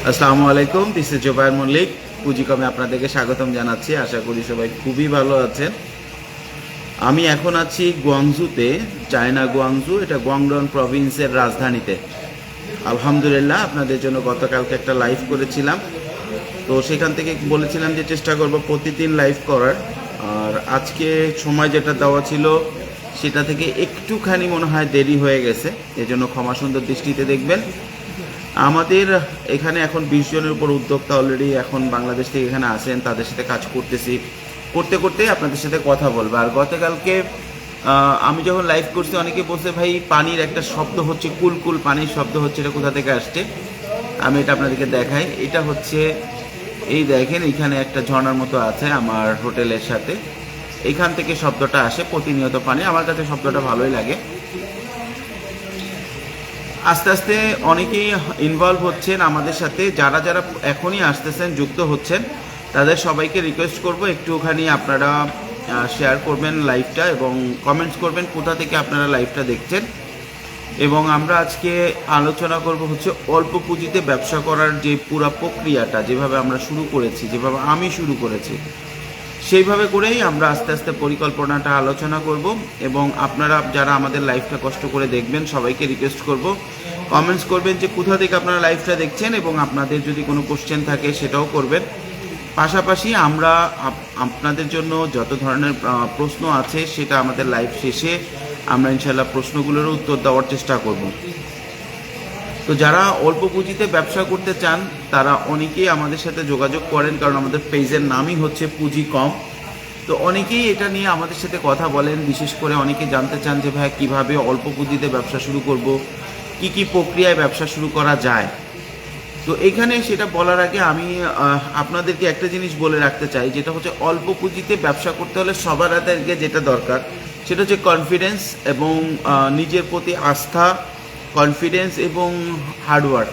আসসালামু আলাইকুম, this is Zubair Mallick. পুঁজিকমে আপনাদেরকে স্বাগতম জানাচ্ছি। আশা করি সবাই খুবই ভালো আছেন। আমি এখন আছি গুয়াংজুতে, চায়না গুয়াংজু। এটা গুয়াংডং প্রভিন্সের রাজধানীতে। আলহামদুলিল্লাহ, আপনাদের জন্য গতকালকে একটা লাইভ করেছিলাম, তো সেখান থেকে বলেছিলাম যে চেষ্টা করব প্রতিদিন লাইভ করার। আর আজকে সময় যেটা দেওয়া ছিল সেটা থেকে একটুখানি মনে হয় দেরি হয়ে গেছে, এজন্য ক্ষমা সুন্দর দৃষ্টিতে দেখবেন। আমাদের এখানে এখন 20 জনের উপর উদ্যোক্তা অলরেডি এখন বাংলাদেশ থেকে এখানে আসেন, তাদের সাথে কাজ করতেছি। করতে করতে আপনাদের সাথে কথা বলবো। আর গতকালকে আমি যখন লাইভ করছি, অনেকে বলছে ভাই পানির একটা শব্দ হচ্ছে, কুলকুল পানির শব্দ হচ্ছে, এটা কোথা থেকে আসছে। আমি এটা আপনাদেরকে দেখাই। এটা হচ্ছে, এই দেখেন এখানে একটা ঝর্ণার মতো আছে আমার হোটেলের সাথে, এখান থেকে শব্দটা আসে প্রতিনিয়ত পানি। আমার কাছে শব্দটা ভালোই লাগে। আস্তে আস্তে অনেকেই ইনভলভ হচ্ছেন আমাদের সাথে। যারা যারা এখনই আসতেছেন, যুক্ত হচ্ছেন, তাদের সবাইকে রিকোয়েস্ট করব একটুখানি আপনারা শেয়ার করবেন লাইভটা এবং কমেন্টস করবেন কোথা থেকে আপনারা লাইভটা দেখছেন। এবং আমরা আজকে আলোচনা করব হচ্ছে অল্প পুঁজিতে ব্যবসা করার যে পুরো প্রক্রিয়াটা, যেভাবে আমরা শুরু করেছি, যেভাবে আমি শুরু করেছি, সেইভাবে করেই আমরা আস্তে আস্তে পরিকল্পনাটা আলোচনা করব। এবং আপনারা যারা আমাদের লাইভটা কষ্ট করে দেখবেন, সবাইকে রিকোয়েস্ট করব কমেন্টস করবেন যে কোথা থেকে আপনারা লাইভটা দেখছেন, এবং আপনাদের যদি কোনো কোশ্চেন থাকে সেটাও করবেন। পাশাপাশি আমরা আপনাদের জন্য যত ধরনের প্রশ্ন আছে সেটা আমাদের লাইভ শেষে আমরা ইনশাল্লাহ প্রশ্নগুলোরও উত্তর দেওয়ার চেষ্টা করব। তো যারা অল্প পুঁজিতে ব্যবসা করতে চান তারা অনেকেই আমাদের সাথে যোগাযোগ করেন, কারণ আমাদের পেজের নামই হচ্ছে পুঁজি কম। তো অনেকেই এটা নিয়ে আমাদের সাথে কথা বলেন। বিশেষ করে অনেকে জানতে চান যে ভাই কীভাবে অল্প পুঁজিতে ব্যবসা শুরু করব, কি কি প্রক্রিয়ায় ব্যবসা শুরু করা যায়। তো এখানে সেটা বলার আগে আমি আপনাদেরকে একটা জিনিস বলে রাখতে চাই, যেটা হচ্ছে অল্প পুঁজিতে ব্যবসা করতে হলে সবার আগে যেটা দরকার সেটা হচ্ছে কনফিডেন্স এবং নিজের প্রতি আস্থা, কনফিডেন্স এবং হার্ডওয়ার্ক।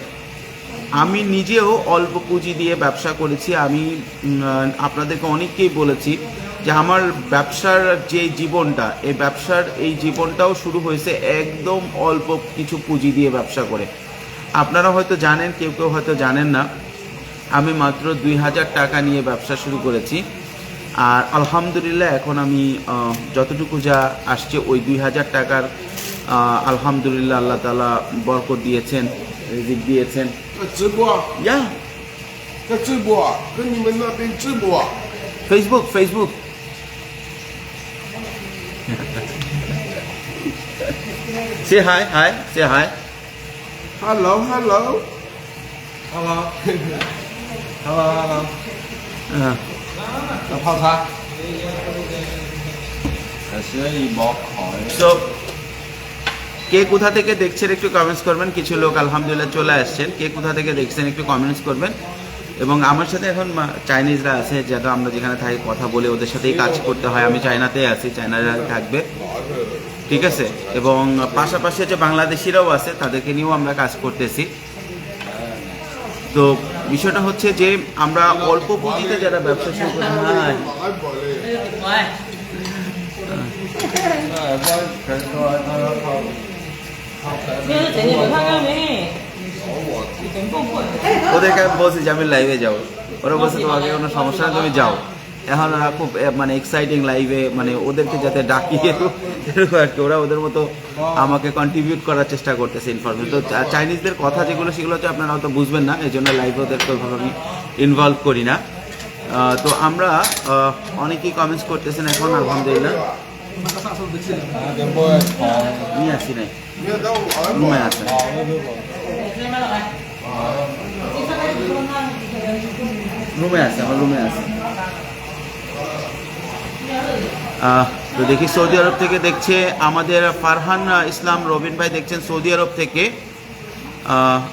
আমি নিজেও অল্প পুঁজি দিয়ে ব্যবসা করেছি। আমি আপনাদেরকে অনেককেই বলেছি যে আমার ব্যবসার যে জীবনটা, এই জীবনটাও শুরু হয়েছে একদম অল্প কিছু পুঁজি দিয়ে ব্যবসা করে। আপনারা হয়তো জানেন, কেউ কেউ হয়তো জানেন না, আমি মাত্র 2000 টাকা নিয়ে ব্যবসা শুরু করেছি। আর আলহামদুলিল্লাহ এখন আমি যতটুকু যা আসছে ওই 2000 টাকার আলহামদুলিল্লাহ আল্লাহ তাআলা বরকত দিয়েছেন, রিজিক দিয়েছেন। ইয়া 在直播啊，跟你们那边直播啊。ফেসবুক say hi say hi Hello Hello Hello Hello 泡茶So, কে কোথা থেকে দেখছেন একটু কমেন্টস করবেন। কিছু লোক আলহামদুলিল্লাহ চলে আসছেন। কে কোথা থেকে দেখছেন একটু কমেন্টস করবেন। এবং আমার সাথে এখন চাইনিজরা আছে, যারা আমরা যেখানে থাকি কথা বলে ওদের সাথেই কাজ করতে হয়। আমি চায়নাতেই আছি, চায়নারা থাকবে, ঠিক আছে। এবং পাশাপাশি যে বাংলাদেশিরাও আছে, তাদেরকে নিয়েও আমরা কাজ করতেছি। তো বিষয়টা হচ্ছে যে আমরা অল্প পুঁজিতে যারা ব্যবসা শুরু করি, ওদেরকে আমি বলছি যে আমি লাইভে যাও, ওরা বলছে তোমাকে কোনো সমস্যা নেই, তুমি যাও। এখন ওরা খুব মানে এক্সাইটিং লাইভে, মানে ওদেরকে যাতে ডাকিয়ে এরকম আর কি, ওরা ওদের মতো আমাকে কন্ট্রিবিউট করার চেষ্টা করতেছে ইনফরমেশন। তো চাইনিজদের কথা যেগুলো সেগুলো হচ্ছে আপনারা হয়তো বুঝবেন না, এই জন্য লাইভে ওদেরকে ওইভাবে আমি ইনভলভ করি না। তো আমরা অনেকেই কমেন্টস করতেছেন এখন আলহামদুলিল্লাহ। নিয়ে আসি নাই, রুমে আছে, আমার রুমে আছে। তো দেখি সৌদি আরব থেকে দেখছে আমাদের ফারহান ইসলাম রবিন ভাই, দেখছেন সৌদি আরব থেকে।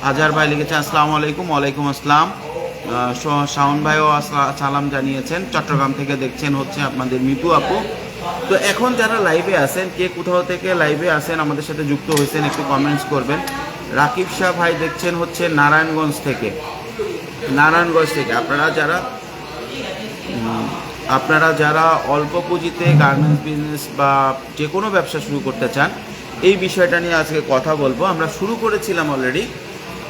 আজহার ভাই লিখেছেন আসসালামু আলাইকুম। ওয়ালাইকুম আসসালাম। শাওন ভাইও সালাম জানিয়েছেন। চট্টগ্রাম থেকে দেখছেন হচ্ছে আপনাদের মিতু আপু। তো এখন যারা লাইভে আছেন, কে কোথাও থেকে লাইভে আছেন আমাদের সাথে যুক্ত হয়েছেন একটু কমেন্টস করবেন। রাকিব শাহ ভাই দেখছেন হচ্ছে নারায়ণগঞ্জ থেকে। আপনারা যারা অল্প পুঁজিতে গার্মেন্টস বিজনেস বা যে কোনো ব্যবসা শুরু করতে চান, এই বিষয়টা নিয়ে আজকে কথা বলবো। আমরা শুরু করেছিলাম অলরেডি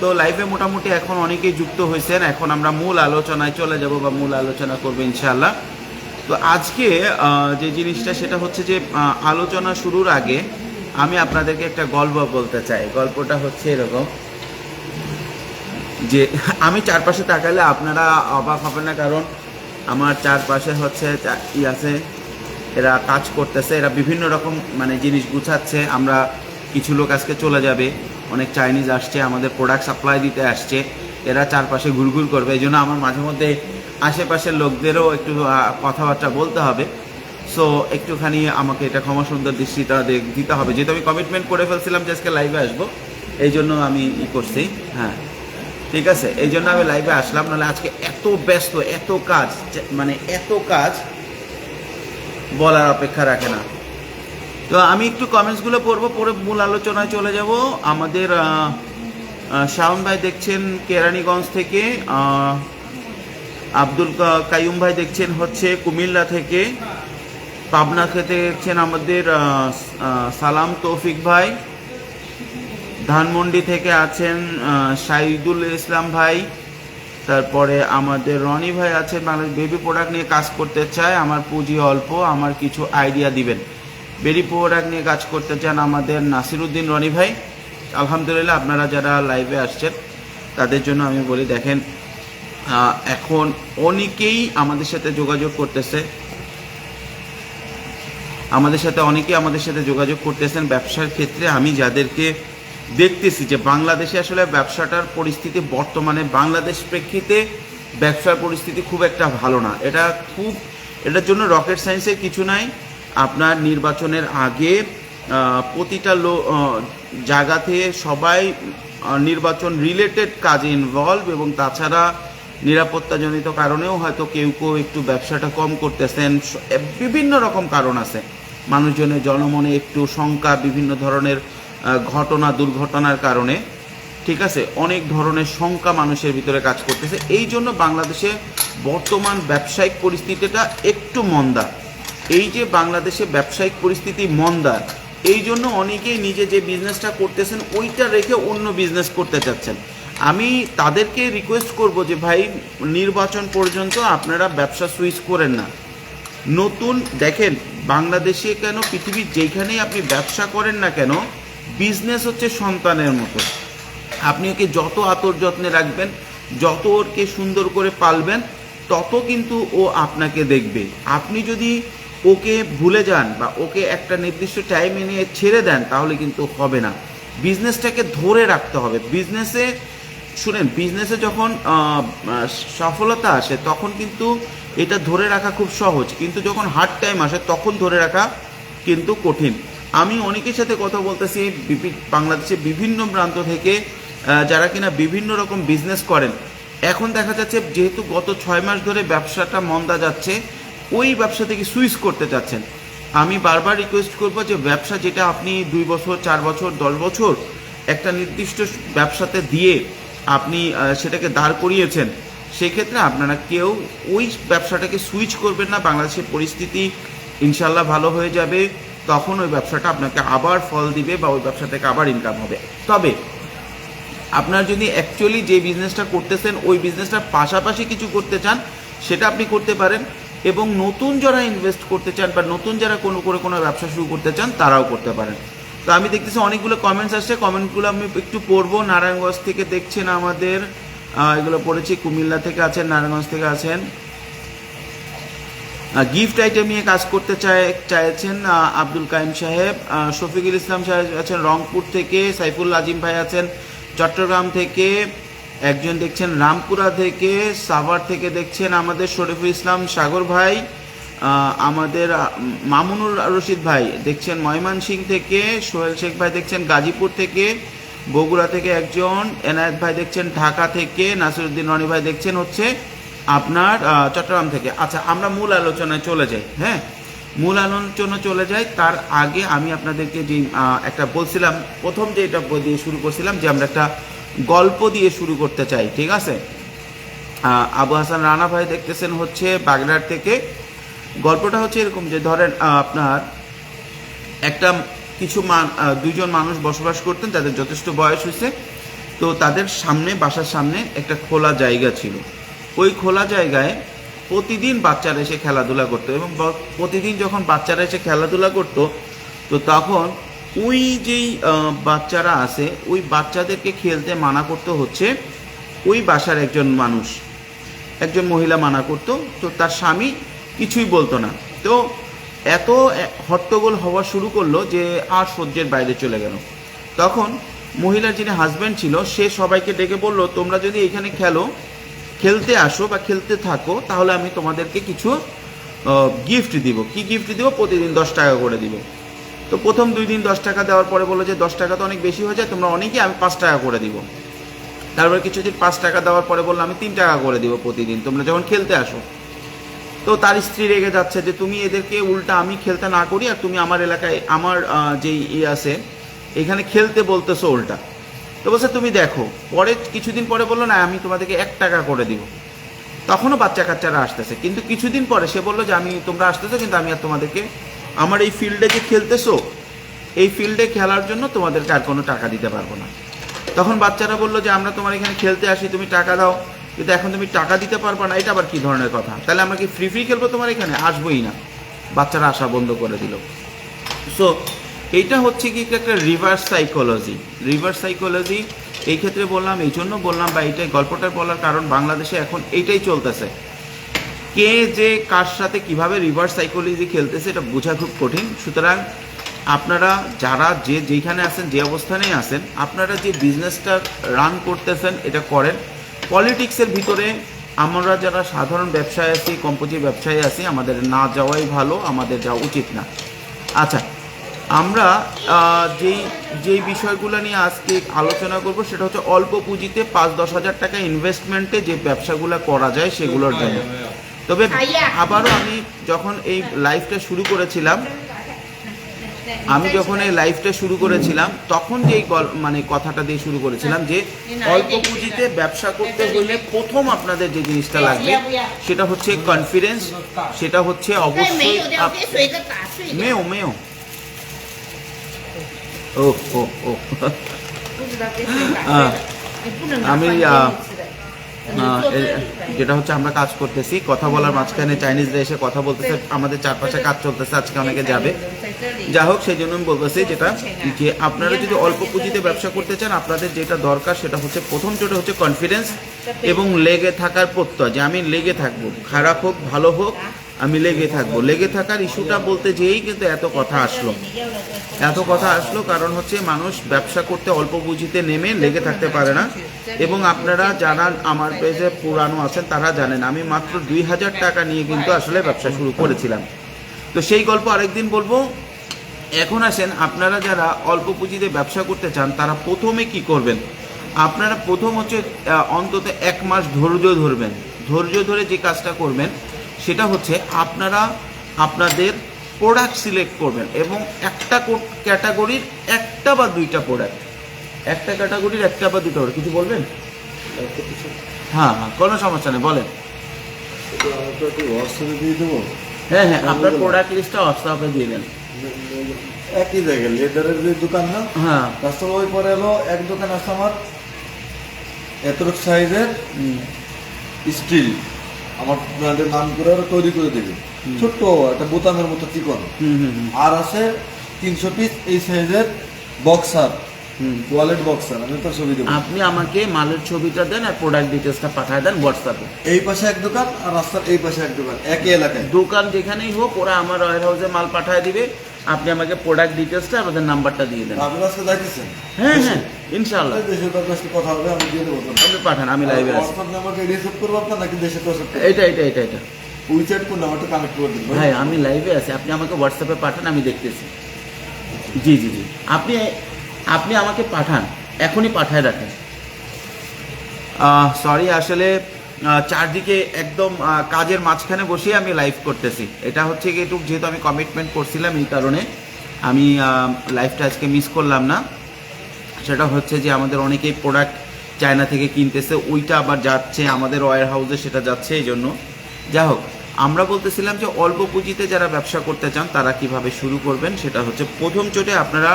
তো লাইভে মোটামুটি এখন অনেকেই যুক্ত হয়েছেন। এখন আমরা মূল আলোচনায় চলে যাব বা মূল আলোচনা করবো ইনশাআল্লাহ। তো আজকে যে জিনিসটা সেটা হচ্ছে যে আলোচনা শুরুর আগে আমি আপনাদেরকে একটা গল্প বলতে চাই। গল্পটা হচ্ছে এরকম যে আমি চারপাশে তাকালে আপনারা অবাক হবেন না, কারণ আমার চারপাশে হচ্ছে আছে, এরা কাজ করতেছে, এরা বিভিন্ন রকম মানে জিনিস গুছাচ্ছে। আমরা কিছু লোক আজকে চলে যাবে, অনেক চাইনিজ আসছে, আমাদের প্রোডাক্ট সাপ্লাই দিতে আসছে, এরা চারপাশে ঘুরঘুর করবে। এই জন্য আমার মাঝে মধ্যে আশেপাশের লোকদেরও একটু কথাবার্তা বলতে হবে। সো একটুখানি আমাকে এটা ক্ষমা সুন্দর দৃষ্টিটা দিতে হবে, যেহেতু আমি কমিটমেন্ট করে ফেলছিলাম যে আজকে লাইভে আসবো, এই জন্য আমি করছি। হ্যাঁ ঠিক আছে, এই জন্য আমি লাইভে আসলাম, নাহলে আজকে এত ব্যস্ত, এত কাজ, মানে এত কাজ বলার অপেক্ষা রাখে না। তো আমি একটু কমেন্টসগুলো পড়বো, পরে মূল আলোচনায় চলে যাব। আমাদের শাওন ভাই দেখছেন কেরানীগঞ্জ থেকে, আব্দুল কাইয়ুম ভাই দেখছেন হচ্ছে কুমিল্লা থেকে, পাবনা থেকে দেখছেন আমাদের সালাম তৌফিক ভাই, ধানমন্ডি থেকে আছেন শাহিদুল ইসলাম ভাই, তারপরে আমাদের রনি ভাই আছেন বাংলাদেশ বেবি প্রোডাক্ট নিয়ে কাজ করতে চায়, আমার পুঁজি অল্প, আমার কিছু আইডিয়া দিবেন। বেবি প্রোডাক্ট নিয়ে কাজ করতে চান আমাদের নাসিরউদ্দিন রনি ভাই। আলহামদুলিল্লাহ, আপনারা যারা লাইভে আসছেন তাদের জন্য আমি বলি, দেখেন এখন অনেকেই আমাদের সাথে যোগাযোগ করতেছে, অনেকেই আমাদের সাথে যোগাযোগ করতেছেন ব্যবসার ক্ষেত্রে। আমি যাদেরকে দেখতেছি যে বাংলাদেশে আসলে ব্যবসাটার পরিস্থিতি বর্তমানে বাংলাদেশ প্রেক্ষিতে ব্যবসার পরিস্থিতি খুব একটা ভালো না। এটার জন্য রকেট সায়েন্সের কিছু নাই। আপনার নির্বাচনের আগে প্রতিটা জায়গাতে সবাই নির্বাচন রিলেটেড কাজে ইনভলভ, এবং তাছাড়া নিরাপত্তাজনিত কারণেও হয়তো কেউ একটু ব্যবসাটা কম করতেছেন। বিভিন্ন রকম কারণ আছে, মানুষজনের জনমনে একটু শঙ্কা, বিভিন্ন ধরনের ঘটনা দুর্ঘটনার কারণে, ঠিক আছে, অনেক ধরনের শঙ্কা মানুষের ভিতরে কাজ করতেছে। এই জন্য বাংলাদেশে বর্তমান ব্যবসায়িক পরিস্থিতিটা একটু মন্দা। এই যে বাংলাদেশে ব্যবসায়িক পরিস্থিতি মন্দা, এই জন্য অনেকেই নিজে যে বিজনেসটা করতেছেন ওইটা রেখে অন্য বিজনেস করতে চাচ্ছেন। আমি তাদেরকে রিকোয়েস্ট করব যে ভাই, নির্বাচন পর্যন্ত আপনারা ব্যবসা সুইচ করেন না। নতুন দেখেন, বাংলাদেশে কেন, পৃথিবীর যেখানেই আপনি ব্যবসা করেন না কেন, বিজনেস হচ্ছে সন্তানের মতো। আপনি ওকে যত আদর যত্নে রাখবেন, যত ওকে সুন্দর করে পালবেন, তত কিন্তু ও আপনাকে দেখবে। আপনি যদি ওকে ভুলে যান বা ওকে একটা নির্দিষ্ট টাইমে নিয়ে ছেড়ে দেন, তাহলে কিন্তু হবে না। বিজনেসটাকে ধরে রাখতে হবে। বিজনেসে যখন সফলতা আসে তখন কিন্তু এটা ধরে রাখা খুব সহজ, কিন্তু যখন হার্ড টাইম আসে তখন ধরে রাখা কিন্তু কঠিন। আমি অনেকের সাথে কথা বলতেছি বাংলাদেশের বিভিন্ন প্রান্ত থেকে, যারা কিনা বিভিন্ন রকম বিজনেস করেন। এখন দেখা যাচ্ছে যেহেতু গত 6 মাস ধরে ব্যবসাটা মন্দা যাচ্ছে, ওই ব্যবসা থেকে সুইচ করতে চাচ্ছেন। আমি বারবার রিকোয়েস্ট করব যে ব্যবসা যেটা আপনি 2 বছর 4 বছর 10 বছর একটা নির্দিষ্ট ব্যবসাতে দিয়ে আপনি সেটাকে দাঁড় করিয়েছেন, সেক্ষেত্রে আপনারা কেউ ওই ব্যবসাটাকে সুইচ করবেন না। বাংলাদেশের পরিস্থিতি ইনশাল্লাহ ভালো হয়ে যাবে, তখন ওই ব্যবসাটা আপনাকে আবার ফল দিবে বা ওই ব্যবসা থেকে আবার ইনকাম হবে। তবে আপনার যদি অ্যাকচুয়ালি যে বিজনেসটা করতেছেন ওই বিজনেসটার পাশাপাশি কিছু করতে চান, সেটা আপনি করতে পারেন। এবং নতুন যারা ইনভেস্ট করতে চান বা নতুন যারা কোনো ব্যবসা শুরু করতে চান, তারাও করতে পারেন। তো আমি দেখতেছি অনেকগুলো কমেন্টস আসছে, কমেন্টগুলো আমি একটু পড়বো। নারায়ণগঞ্জ থেকে দেখছেন আমাদের, এগুলো পড়েছি, কুমিল্লা থেকে আছেন, নারায়ণগঞ্জ থেকে আছেন। গিফট আইটেম নিয়ে কাজ করতে চাইছেন আব্দুল কাইম সাহেব। শফিকুল ইসলাম সাহেব আছেন রংপুর থেকে, সাইফুল আজিম ভাই আছেন চট্টগ্রাম থেকে, একজন দেখছেন রামপুরা থেকে, সাভার থেকে দেখছেন আমাদের শরীফুল ইসলাম সাগর ভাই, আমাদের মামুনুর রশিদ ভাই দেখছেন ময়মনসিংহ থেকে, সোহেল শেখ ভাই দেখছেন গাজীপুর থেকে, বগুড়া থেকে একজন, এনায়েত ভাই দেখছেন ঢাকা থেকে, নাসিরউদ্দিন রনি ভাই দেখছেন হচ্ছে আপনার চট্টগ্রাম থেকে। আচ্ছা, আমরা মূল আলোচনায় চলে যাই। হ্যাঁ, মূল আলোচনা চলে যাই। তার আগে আমি আপনাদেরকে যে একটা বলছিলাম, প্রথম যে এটা দিয়ে শুরু করছিলাম যে আমরা একটা গল্প দিয়ে শুরু করতে চাই, ঠিক আছে। আবু হাসান রানা ভাই দেখতেছেন হচ্ছে বাগড়ার থেকে। গল্পটা হচ্ছে এরকম যে ধরেন আপনার দুইজন মানুষ বসবাস করতেন, তাদের যথেষ্ট বয়স হয়েছে। তো তাদের সামনে, বাসার সামনে একটা খোলা জায়গা ছিল। ওই খোলা জায়গায় প্রতিদিন বাচ্চারা এসে খেলাধুলা করতো, এবং প্রতিদিন যখন বাচ্চারা এসে খেলাধুলা করতো, তো তখন ওই যেই বাচ্চারা আছে, ওই বাচ্চাদেরকে খেলতে মানা করতে হচ্ছে ওই বাসার একজন মহিলা মানা করতো। তো তার স্বামী কিছুই বলতো না। তো এত হট্টগোল হওয়া শুরু করলো যে আর সহ্যের বাইরে চলে গেল। তখন মহিলার যিনি হাজব্যান্ড ছিল, সে সবাইকে ডেকে বলল, তোমরা যদি এখানে খেলতে আসো বা খেলতে থাকো, তাহলে আমি তোমাদেরকে কিছু গিফট দিব। কি গিফট দিব? প্রতিদিন 10 টাকা করে দিব। তো প্রথম 2 দিন 10 টাকা দেওয়ার পরে বললো যে 10 টাকা তো অনেক বেশি হয়ে যায়, তোমরা অনেকেই, আমি 5 টাকা করে দিব। তারপরে কিছুদিন 5 টাকা দেওয়ার পরে বললো আমি 3 টাকা করে দিব প্রতিদিন, তোমরা যখন খেলতে আসো। তো তার স্ত্রী রেগে যাচ্ছে যে তুমি এদেরকে উল্টা আমি খেলতে না করি, আর তুমি আমার এলাকায় আমার যেই আছে এখানে খেলতে বলতেছো উল্টা। তো বলছে তুমি দেখো। পরে কিছুদিন পরে বললো না, আমি তোমাদেরকে 1 টাকা করে দিব। তখনও বাচ্চা কাচ্চারা আসতেছে, কিন্তু কিছুদিন পরে সে বললো যে তোমরা আসতেছো, কিন্তু আমি আর তোমাদেরকে আমার এই ফিল্ডে যে খেলতেছো, এই ফিল্ডে খেলার জন্য তোমাদেরকে আর কোনো টাকা দিতে পারবো না। তখন বাচ্চারা বললো যে আমরা তোমার এখানে খেলতে আসি, তুমি টাকা দাও, কিন্তু এখন তুমি টাকা দিতে পারবে না, এটা আবার কী ধরনের কথা? তাহলে আমরা কি ফ্রি খেলবো তোমার এখানে? আসবোই না। বাচ্চারা আসা বন্ধ করে দিল। সো এইটা হচ্ছে কি একটা রিভার্স সাইকোলজি। এই ক্ষেত্রে বললাম, এই জন্য বললাম, বা এইটাই গল্পটার বলার কারণ, বাংলাদেশে এখন এইটাই চলতেছে। কে যে কার সাথে কিভাবে রিভার্স সাইকোলজি খেলতেছে এটা বোঝা খুব কঠিন। সুতরাং আপনারা যারা যেইখানে আছেন, যে অবস্থানেই আছেন, আপনারা যে বিজনেসটা রান করতেছেন এটা করেন। পলিটিক্সের ভিতরে আমরা যারা সাধারণ ব্যবসায় আছি, কম্পোজি ব্যবসায়ী আছি, আমাদের না যাওয়াই ভালো, আমাদের যাওয়া উচিত না। আচ্ছা, আমরা যেই বিষয়গুলো নিয়ে আজকে আলোচনা করব সেটা হচ্ছে অল্প পুঁজিতে 5-10 হাজার টাকা ইনভেস্টমেন্টে যে ব্যবসাগুলো করা যায় সেগুলোর জন্য। তবে আবারও আমি যখন এই লাইফটা শুরু করেছিলাম, তখন যেই কথাটা দিয়ে শুরু করেছিলাম যে অল্প পুঁজিতে ব্যবসা করতে হলে প্রথম আপনাদের যে জিনিসটা লাগবে সেটা হচ্ছে কনফিডেন্স, সেটা হচ্ছে অবশ্যই মেও ও আমি যেটা হচ্ছে আমরা কাজ করতেছি, কথা বলার মাঝখানে চাইনিজরা এসে কথা বলতেছে, আমাদের চারপাশে কাজ চলতেছে, আজকে অনেকে যাবে। যা হোক, সেই জন্য আমি বলতেছি যেটা যে আপনারা যদি অল্প পুঁজিতে ব্যবসা করতে চান, আপনাদের যেটা দরকার সেটা হচ্ছে প্রথম যেটা হচ্ছে কনফিডেন্স এবং লেগে থাকার প্রত্যয়, যে আমি লেগে থাকবো, খারাপ হোক ভালো হোক আমি লেগে থাকবো। লেগে থাকার ইস্যুটা বলতে যেয়েই কিন্তু এত কথা আসলো, কারণ হচ্ছে মানুষ ব্যবসা করতে অল্প পুঁজিতে নেমে লেগে থাকতে পারে না। এবং আপনারা যারা আমার পেজে পুরানো আছেন তারা জানেন আমি মাত্র 2000 টাকা নিয়ে কিন্তু আসলে ব্যবসা শুরু করেছিলাম। তো সেই গল্প আরেকদিন বলবো। এখন আসেন, আপনারা যারা অল্প পুঁজিতে ব্যবসা করতে চান তারা প্রথমে কি করবেন? আপনারা প্রথম হচ্ছে অন্তত 1 মাস ধৈর্য ধরে যে কাজটা করবেন সেটা হচ্ছে আপনারা আপনাদের প্রোডাক্ট সিলেক্ট করবেন, এবং একটা ক্যাটাগরির 1টা বা 2টা প্রোডাক্ট, একটা ক্যাটাগরির 1টা বা 2টা প্রোডাক্ট। কিছু বলবেন? হ্যাঁ, কোনো সমস্যা নেই, বলেন। হ্যাঁ, আপনার প্রোডাক্ট লিস্টটা হোয়াটসঅ্যাপে দিয়ে দেন। একই জায়গায় লেদারের যে দোকান না, হ্যাঁ, কাস্টমার ওই পরে এলো, এক দোকান আছে আমার এতটুক সাইজের স্টিল, আমার ব্র্যান্ডের নাম করে ওরা তৈরি করে দেবে, ছোট্ট একটা বোতামের মতো চিকন। আর আছে 300 পিস এই সাইজের বক্সার, ওয়ালেট বক্সার। আমি তো ছবি দেবো, আপনি আমাকে মালের ছবিটা দেন আর প্রোডাক্ট ডিটেলসটা পাঠিয়ে দেন হোয়াটসঅ্যাপে। এই পাশে এক দোকান আর রাস্তার এই পাশে এক দোকান, একই এলাকায়। দোকান যেখানেই হোক, ওরা আমার ওয়্যার হাউসে মাল পাঠিয়ে দিবে। আপনি আমাকে প্রোডাক্ট ডিটেলসটা আর ওদের নাম্বারটা দিয়ে দেন। আপনি আজকে যাইতেছেন? হ্যাঁ, ইনশাআল্লাহ দেশের কাছে কথা হবে, আমি দিয়ে দেবো। আপনি পাঠান, আমি লাইভে আছি। হোয়াটসঅ্যাপ নাম্বারটা রিসিভ করবো আপনার নাকি দেশের কাছে? এটা উইচ্যাট কোন নাম্বারটা কানেক্ট করে দিন ভাই, আমি লাইভে আছি, আপনি আমাকে হোয়াটসঅ্যাপে পাঠান, আমি দেখতেছি। জি, আপনি আমাকে পাঠান, এখনই পাঠায় রাখেন। সরি, আসলে চারদিকে একদম কাজের মাঝখানে বসে আমি লাইভ করতেছি। এটা হচ্ছে কি একটু, যেহেতু আমি কমিটমেন্ট করছিলাম এই কারণে আমি লাইভটা আজকে মিস করলাম না। সেটা হচ্ছে যে আমাদের অনেকেই প্রোডাক্ট চায়না থেকে কিনতেছে, ওইটা আবার যাচ্ছে আমাদের ওয়্যার হাউসে, সেটা যাচ্ছে এই জন্য। যা হোক, আমরা বলতেছিলাম যে অল্প পুঁজিতে যারা ব্যবসা করতে চান তারা কিভাবে শুরু করবেন। সেটা হচ্ছে প্রথম চোটে আপনারা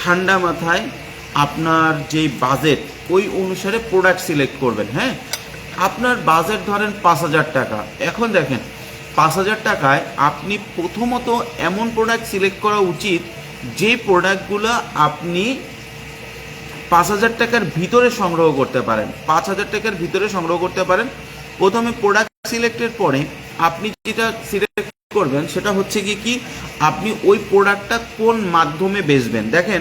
ঠান্ডা মাথায় আপনার যেই বাজেট ওই অনুসারে প্রোডাক্ট সিলেক্ট করবেন। হ্যাঁ, আপনার বাজেট ধরেন 5,000 টাকা। এখন দেখেন 5,000 টাকায় আপনি প্রথমত এমন প্রোডাক্ট সিলেক্ট করা উচিত যে প্রোডাক্টগুলো আপনি 5,000 টাকার ভিতরে সংগ্রহ করতে পারেন, 5,000 টাকার ভিতরে সংগ্রহ করতে পারেন। প্রথমে প্রোডাক্ট সিলেক্টের পরে আপনি যেটা সিলেক্ট করবেন সেটা হচ্ছে কি আপনি ওই প্রোডাক্টটা কোন মাধ্যমে বেচবেন। দেখেন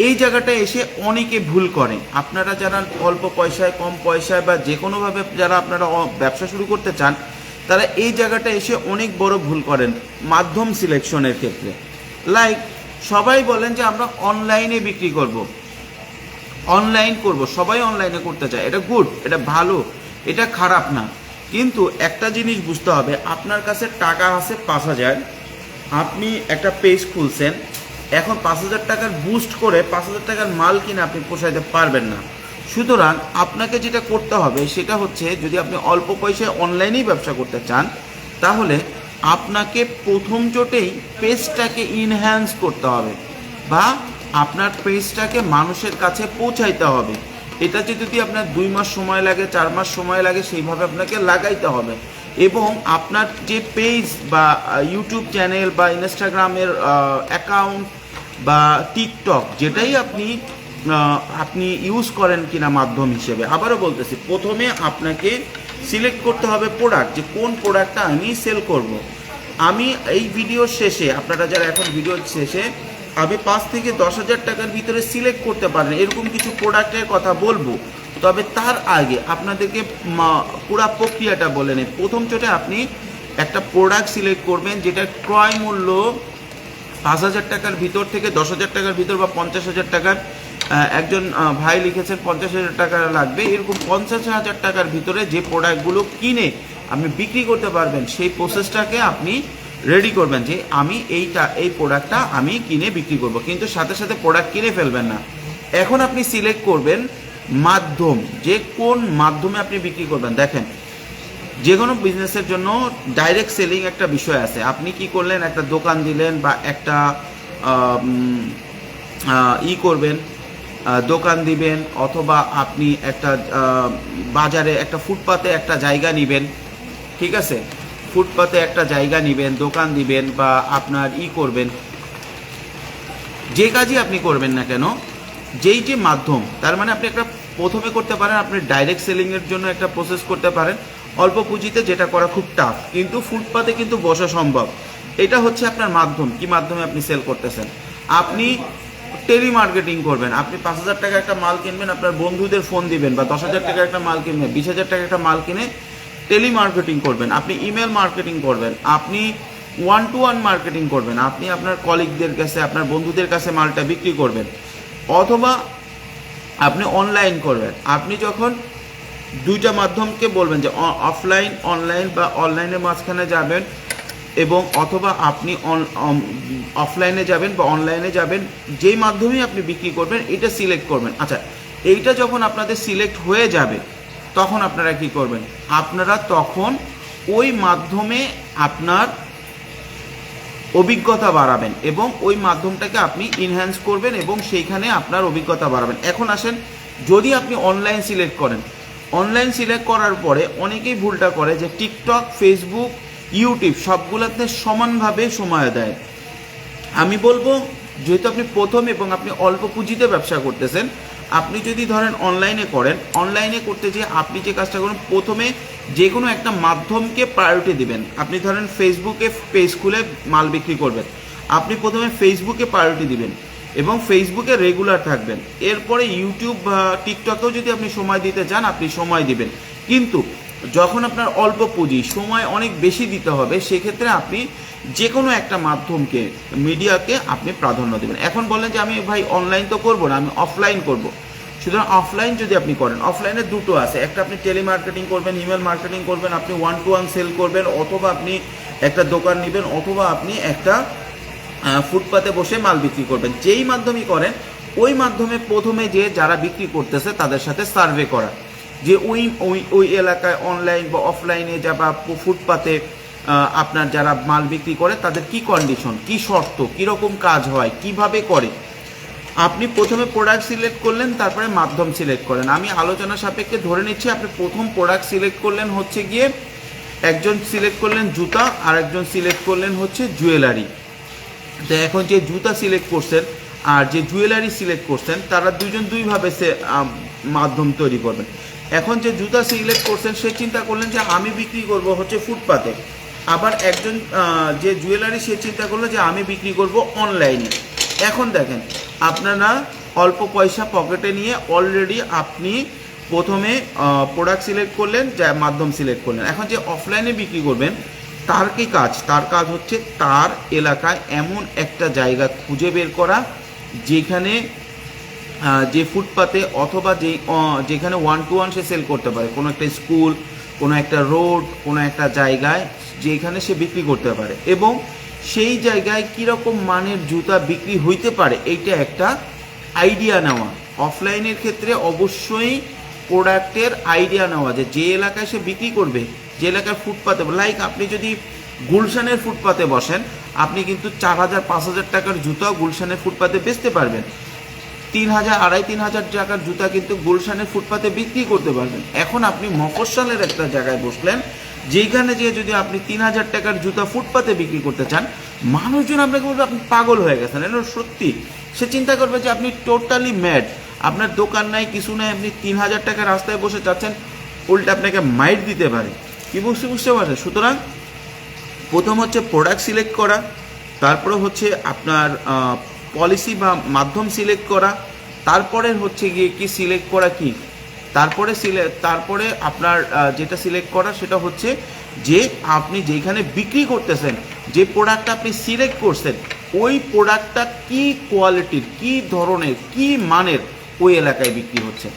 এই জায়গাটা এসে অনেকে ভুল করে। আপনারা যারা অল্প পয়সায়, কম পয়সায় বা যে কোনোভাবে যারা আপনারা ব্যবসা শুরু করতে চান, তারা এই জায়গাটা এসে অনেক বড় ভুল করেন মাধ্যম সিলেকশনের ক্ষেত্রে। লাইক সবাই বলেন যে আমরা অনলাইনে বিক্রি করব, অনলাইন করব, সবাই অনলাইনে করতে চায়। এটা গুড, এটা ভালো, এটা খারাপ না। কিন্তু একটা জিনিস বুঝতে হবে, আপনার কাছে টাকা আছে 5,000, আপনি একটা পেজ খুলছেন, এখন 5,000 টাকার বুস্ট করে 5,000 টাকার মাল কিনে আপনি পোষাইতে পারবেন না। সুতরাং আপনাকে যেটা করতে হবে সেটা হচ্ছে, যদি আপনি অল্প পয়সায় অনলাইনেই ব্যবসা করতে চান, তাহলে আপনাকে প্রথম চোটেই পেজটাকে ইনহ্যান্স করতে হবে বা আপনার পেজটাকে মানুষের কাছে পৌঁছাইতে হবে। এটা যদি আপনার 2 মাস সময় লাগে, 4 মাস সময় লাগে, সেইভাবে আপনাকে লাগাইতে হবে। এবং আপনার যে পেজ বা ইউটিউব চ্যানেল বা ইনস্টাগ্রামের অ্যাকাউন্ট বা টিকটক, যেটাই আপনি ইউজ করেন কিনা মাধ্যম হিসেবে, আবারও বলতেছি, প্রথমে আপনাকে সিলেক্ট করতে হবে প্রোডাক্ট, যে কোন প্রোডাক্টটা আমি সেল করব। আমি এই ভিডিওর শেষে, আপনারা যারা এখন ভিডিওর শেষে, আমি 5 থেকে 10,000 টাকার ভিতরে সিলেক্ট করতে পারেন এরকম কিছু প্রোডাক্টের কথা বলবো। তবে তার আগে আপনাদেরকে পুরো প্রক্রিয়াটা বলে নেই। প্রথম চোটে আপনি একটা প্রোডাক্ট সিলেক্ট করবেন যেটা ক্রয় মূল্য 5,000 টাকার ভিতর থেকে 10,000 টাকার ভিতর বা 50,000 টাকার, একজন ভাই লিখেছেন 50,000 টাকা লাগবে, এরকম 50,000 টাকার ভিতরে যে প্রোডাক্টগুলো কিনে আপনি বিক্রি করতে পারবেন, সেই প্রসেসটাকে আপনি রেডি করবেন যে আমি এই প্রোডাক্টটা আমি কিনে বিক্রি করব। কিন্তু সাথে সাথে প্রোডাক্ট কিনে ফেলবেন না। এখন আপনি সিলেক্ট করবেন মাধ্যম, যে কোন মাধ্যমে আপনি বিক্রি করবেন। দেখেন যে কোনো বিজনেসের জন্য ডাইরেক্ট সেলিং একটা বিষয় আছে। আপনি কি করলেন, একটা দোকান দিলেন বা একটা করবেন, দোকান দিবেন, অথবা আপনি একটা বাজারে একটা ফুটপাতে একটা জায়গা নেবেন, ঠিক আছে, ফুটপাতে একটা জায়গা নেবেন, দোকান দিবেন, বা আপনার করবেন, যে কাজই আপনি করবেন না কেন, যেই যে মাধ্যম, তার মানে আপনি একটা প্রথমে করতে পারেন, আপনি ডাইরেক্ট সেলিংয়ের জন্য একটা প্রসেস করতে পারেন অল্প পুঁজিতে, যেটা করা খুব টাফ, কিন্তু ফুটপাতে কিন্তু বসা সম্ভব। এটা হচ্ছে আপনার মাধ্যম। কি মাধ্যমে আপনি সেল করতেছেন? আপনি টেলিমার্কেটিং করবেন। আপনি 5,000 টাকা একটা মাল কিনবেন, আপনার বন্ধুদের ফোন দিবেন, বা 10,000 টাকা একটা মাল কিনবেন, 20,000 টাকা একটা মাল কিনে টেলিমার্কেটিং করবেন, আপনি ইমেল মার্কেটিং করবেন, আপনি 1-to-1 মার্কেটিং করবেন, আপনি আপনার কলিগদের কাছে, আপনার বন্ধুদের কাছে মালটা বিক্রি করবেন, অথবা আপনি অনলাইন করবেন। আপনি যখন দুইটা মাধ্যমকে বলবেন যে অফলাইন, অনলাইন, বা অনলাইনের মাঝখানে যাবেন, এবং অথবা আপনি অফলাইনে যাবেন বা অনলাইনে যাবেন, যেই মাধ্যমেই আপনি বিক্রি করবেন এটা সিলেক্ট করবেন। আচ্ছা, এইটা যখন আপনাদের সিলেক্ট হয়ে যাবে, তখন আপনারা কি করবেন? আপনারা তখন ওই মাধ্যমে আপনার অভিজ্ঞতা বাড়াবেন এবং ওই মাধ্যমটাকে আপনি ইনহ্যান্স করবেন এবং সেইখানে আপনার অভিজ্ঞতা বাড়াবেন। এখন আসেন, যদি আপনি অনলাইন সিলেক্ট করেন, অনলাইন সিলেক্ট করার পরে অনেকেই ভুলটা করে যে টিকটক, ফেসবুক, ইউটিউব সবগুলোতে সমানভাবে সময় দেয়। আমি বলবো, যেহেতু আপনি প্রথম এবং আপনি অল্প পুঁজিতে ব্যবসা করতেছেন, আপনি যদি ধরেন অনলাইনে করেন, অনলাইনে করতে যেয়ে আপনি যে কাজটা করুন, প্রথমে যে কোনো একটা মাধ্যমকে প্রায়োরিটি দিবেন। আপনি ধরেন ফেসবুকে পেজ খুলে মাল বিক্রি করবেন, আপনি প্রথমে ফেসবুকে প্রায়োরিটি দিবেন এবং ফেসবুকে রেগুলার থাকবেন। এরপরে ইউটিউব বা টিকটকেও যদি আপনি সময় দিতে চান, আপনি সময় দিবেন। কিন্তু যখন আপনার অল্প পুঁজি, সময় অনেক বেশি দিতে হবে, সেক্ষেত্রে আপনি যে কোনো একটা মাধ্যমকে, মিডিয়াকে আপনি প্রাধান্য দেবেন। এখন বলেন যে আমি ভাই অনলাইন তো করবো না, আমি অফলাইন করব। সুতরাং অফলাইন যদি আপনি করেন, অফলাইনে দুটো আছে, একটা আপনি টেলিমার্কেটিং করবেন, ইমেল মার্কেটিং করবেন, আপনি 1-to-1 সেল করবেন, অথবা আপনি একটা দোকান নেবেন, অথবা আপনি একটা ফুটপাতে বসে মাল বিক্রি করবেন। যেই মাধ্যমে করেন, ওই মাধ্যমে প্রথমে যে যারা বিক্রি করতেছে তাদের সাথে সার্ভে করা, যে ওই এলাকায় অনলাইন বা অফলাইনে যা বা ফুটপাতে আপনার যারা মাল বিক্রি করে তাদের কি কন্ডিশন, কি শর্ত, কীরকম কাজ হয়, কিভাবে করে, আপনি প্রথমে প্রোডাক্ট সিলেক্ট করলেন, তারপরে মাধ্যম সিলেক্ট করেন। আমি আলোচনা সাপেক্ষে ধরে নিচ্ছি আপনি প্রথম প্রোডাক্ট সিলেক্ট করলেন হচ্ছে গিয়ে, একজন সিলেক্ট করলেন জুতা আর একজন সিলেক্ট করলেন হচ্ছে জুয়েলারি। তো এখন যে জুতা সিলেক্ট করছেন আর যে জুয়েলারি সিলেক্ট করছেন তারা দুইজন দুইভাবে সে মাধ্যম তৈরি করবেন। এখন যে জুতা সিলেক্ট করছেন সে চিন্তা করলেন যে আমি বিক্রি করব হচ্ছে ফুটপাতে, আবার একজন যে জুয়েলারি সে চিন্তা করলো যে আমি বিক্রি করব অনলাইনে। এখন দেখেন আপনারা অল্প পয়সা পকেটে নিয়ে অলরেডি আপনি প্রথমে প্রোডাক্ট সিলেক্ট করলেন, যা মাধ্যম সিলেক্ট করলেন। এখন যে অফলাইনে বিক্রি করবেন তার কি কাজ? তার কাজ হচ্ছে তার এলাকায় এমন একটা জায়গা খুঁজে বের করা যেখানে যে ফুটপাতে অথবা যেখানে 1-to-1 সে সেল করতে পারে, কোনো একটা স্কুল, কোনো একটা রোড, কোনো একটা জায়গায় যেখানে সে বিক্রি করতে পারে, এবং সেই জায়গায় কীরকম মানের জুতা বিক্রি হইতে পারে এইটা একটা আইডিয়া নেওয়া। অফলাইনের ক্ষেত্রে অবশ্যই প্রোডাক্টের আইডিয়া নেওয়া, যে এলাকায় সে বিক্রি করবে, যে এলাকার ফুটপাতে, লাইক আপনি যদি গুলশানের ফুটপাতে বসেন আপনি কিন্তু 4,000-5,000 টাকার জুতাও গুলশানের ফুটপাতে বেচতে পারবেন। 3,000-3,500 টাকার জুতা কিন্তু গুলশানের ফুটপাতে বিক্রি করতে পারবেন। এখন আপনি মফস্বলের একটা জায়গায় বসলেন যেখানে যে যদি আপনি 3,000 টাকার জুতা ফুটপাতে বিক্রি করতে চান, মানুষজন আপনাকে বলবে আপনি পাগল হয়ে গেছেন। এটা সত্যি, সে চিন্তা করবে যে আপনি টোটালি ম্যাড, আপনার দোকান নাই, কিছু নাই, আপনি 3,000 টাকা রাস্তায় বসে যাচ্ছেন, উল্টা আপনাকে মাইট দিতে পারে। কি বুঝতে পারছেন? সুতরাং প্রথম হচ্ছে প্রোডাক্ট সিলেক্ট করা, তারপরে হচ্ছে আপনার পলিসি বা মাধ্যম সিলেক্ট করা, তারপরে হচ্ছে গিয়ে কি সিলেক্ট করা কি, তারপরে আপনার যেটা সিলেক্ট করা সেটা হচ্ছে যে আপনি যেখানে বিক্রি করতেছেন, যে প্রোডাক্টটা আপনি সিলেক্ট করছেন ওই প্রোডাক্টটা কি কোয়ালিটির, কি ধরনের, কি মানের ওই এলাকায় বিক্রি হচ্ছে।